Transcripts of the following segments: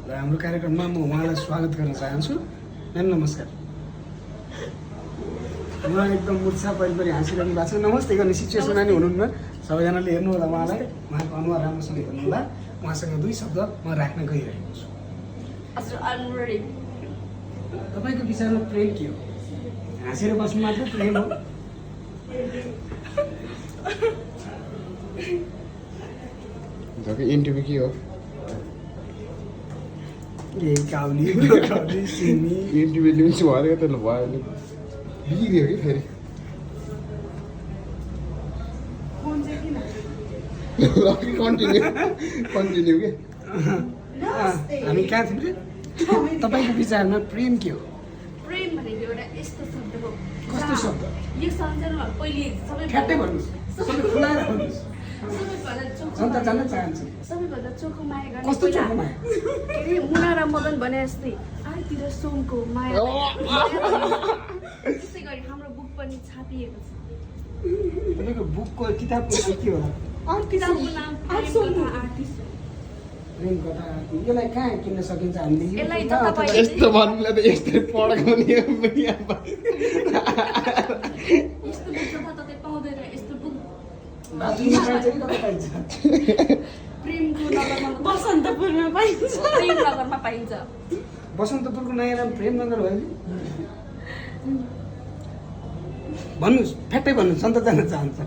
र हाम्रो कार्यक्रममा म उहाँलाई स्वागत गर्न चाहन्छु। म्याम नमस्कार। उहाँ एकदम मुर्छा परिपरि हाँसिरहनु भएको छ। नमस्ते गर्ने सिचुएसनमा नि हुनुहुन्न। सबैजनाले हेर्नु होला उहाँलाई, उहाँको अनुहार राम्रोसँग हेर्नु होला। उहाँसँग 2 शब्द म राख्न गइरहेको छु। तपाईँको विचारमा प्रेम के हो? हाँसेर बस्नु मात्र प्रेम हो? इन्टरभ्यू के हो? काउली सिमी इन्टरभ्यू लिन्छु भनेको त भयो नि, बिग्रियो कि फेरि। कन्टिन्यू के हामी कहाँ थियौँ? तपाईँको विचारमा प्रेम के हो? प्रेम भनेको एउटा यस्तो शब्द हो। कस्तो शब्द? यो संसारमा पहिले ठ्याट्टै भन्नुहोस्, सबै खुलाएर भन्नुहोस्। जनता जान्न चाहन्छ। सबैभन्दा चोखो माया गर्ने कस्तो चोखो माया? के अरे मुना र मदन भने जस्तै आरतिर सोमको माया त्यसै गरी हाम्रो बुक पनि छापिएको छ। तपाईँको बुकको किताबको नाम के होला? किताबको नाम प्रेम कथा आर्टिस्ट हो। प्रेम कथा। यसलाई कहाँ किन्न सकिन्छ हामीले? यसलाई युट्युबमा त अथवा तपाईँ- यस्तो भन्नुलाई त यस्तै पढेको नि। यस्तो बुक कथा तपाईँ पाउँदैन। यस्तो बुक बाथरुममा पाइन्छ कि कता पाइन्छ? प्रेमको नगरमा बसन्तपुरमा पाइन्छ। प्रेम नगरमा पाइन्छ। बसन्तपुरको नयाँ नाम प्रेमनगर भयो नि? भन्नुहोस्, फ्याट्टै भन्नुहोस्, सन्त जान चाहन्छ।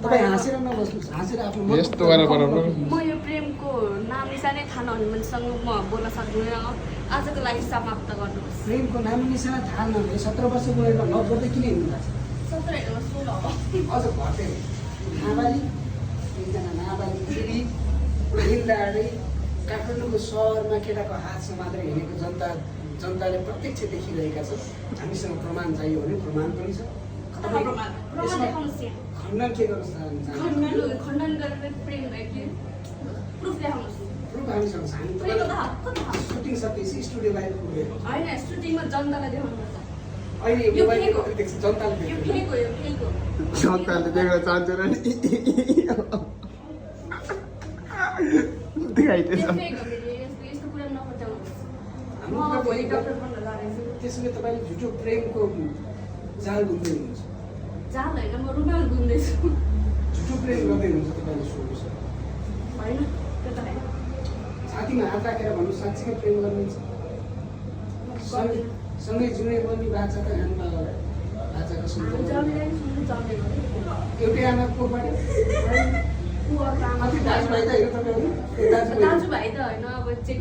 तपाईँ हाँसेर नबस्नुहोस्, हाँसेर आफ्नो मन- यस्तो गरेर बनाउनु। म यो प्रेमको नाम निशानै थाहा नहुने मान्छेसँग म बोल्न सक्दिनँ। आजको लागि समाप्त गर्नुहोस्। प्रेमको नाम निशाना थाहा नभए 17 वर्ष बोलेर लभ गर्दै किन हिँड्नु भएको छ? 17 होइन 16 हो। अझ घट्यो। नाबालिग, एकजना नाबालिग केटी हिँड्दाडै काठमाडौँको सहरमा केटाको हात समातेर हिँडेको जनताले प्रत्यक्ष देखिरहेका छन्। हामीसँग प्रमाण चाहियो भने प्रमाण पनि छ। प्रमाण यसमा देखाउनुहोस् यहाँ। खण्डन के गर्न चाहनुहुन्छ? खण्डन गरेर प्रेम भयो कि प्रुफ देखाउनुहोस्। प्रुफ हामीसँग छ। हामी प्रेम कता कता सुटिङ सकेपछि स्टुडियो बाहिर पुग्यो। होइन सुटिङमा जनतालाई देखाउनुपर्छ। अहिले यो मोबाइलको फेक हो। देख्छ जनताले यो देख्छ। फेक हो। यो फेक हो। जनताले देख्न चाहन्छ नि। देखाइदिएछ। यो फेक हो फेरि। यस्तो कुरा नपचाउनुहोस्। म हाम्रो भोलि कुरा डक्टर बन्न लागेको छु। त्यसैले तपाईँले झुटो प्रेमको जाल बुन्दै हुनुहुन्छ। जाल होइन म रुमाल गुन्दैछु। झुटो प्रेम गर्दै हुनुहुन्छ तपाईँले सोध्नुहोस्। होइन त्यो त होइन। छातीमा हात राखेर भन्नु साँच्चीकै प्रेम गर्नुहुन्छ? सँगै जुनै पनि बाचा त हानमा बाचाको हामी सुन्छ। जमिलाई सुन्नु जमेको। एउटै आमा कोबाट ऊ अर्को आमा। कति दाजुभाइ त हेर्नु तपाईँहरू? ए दाजुभाइ दाजुभाइ त होइन अब चेक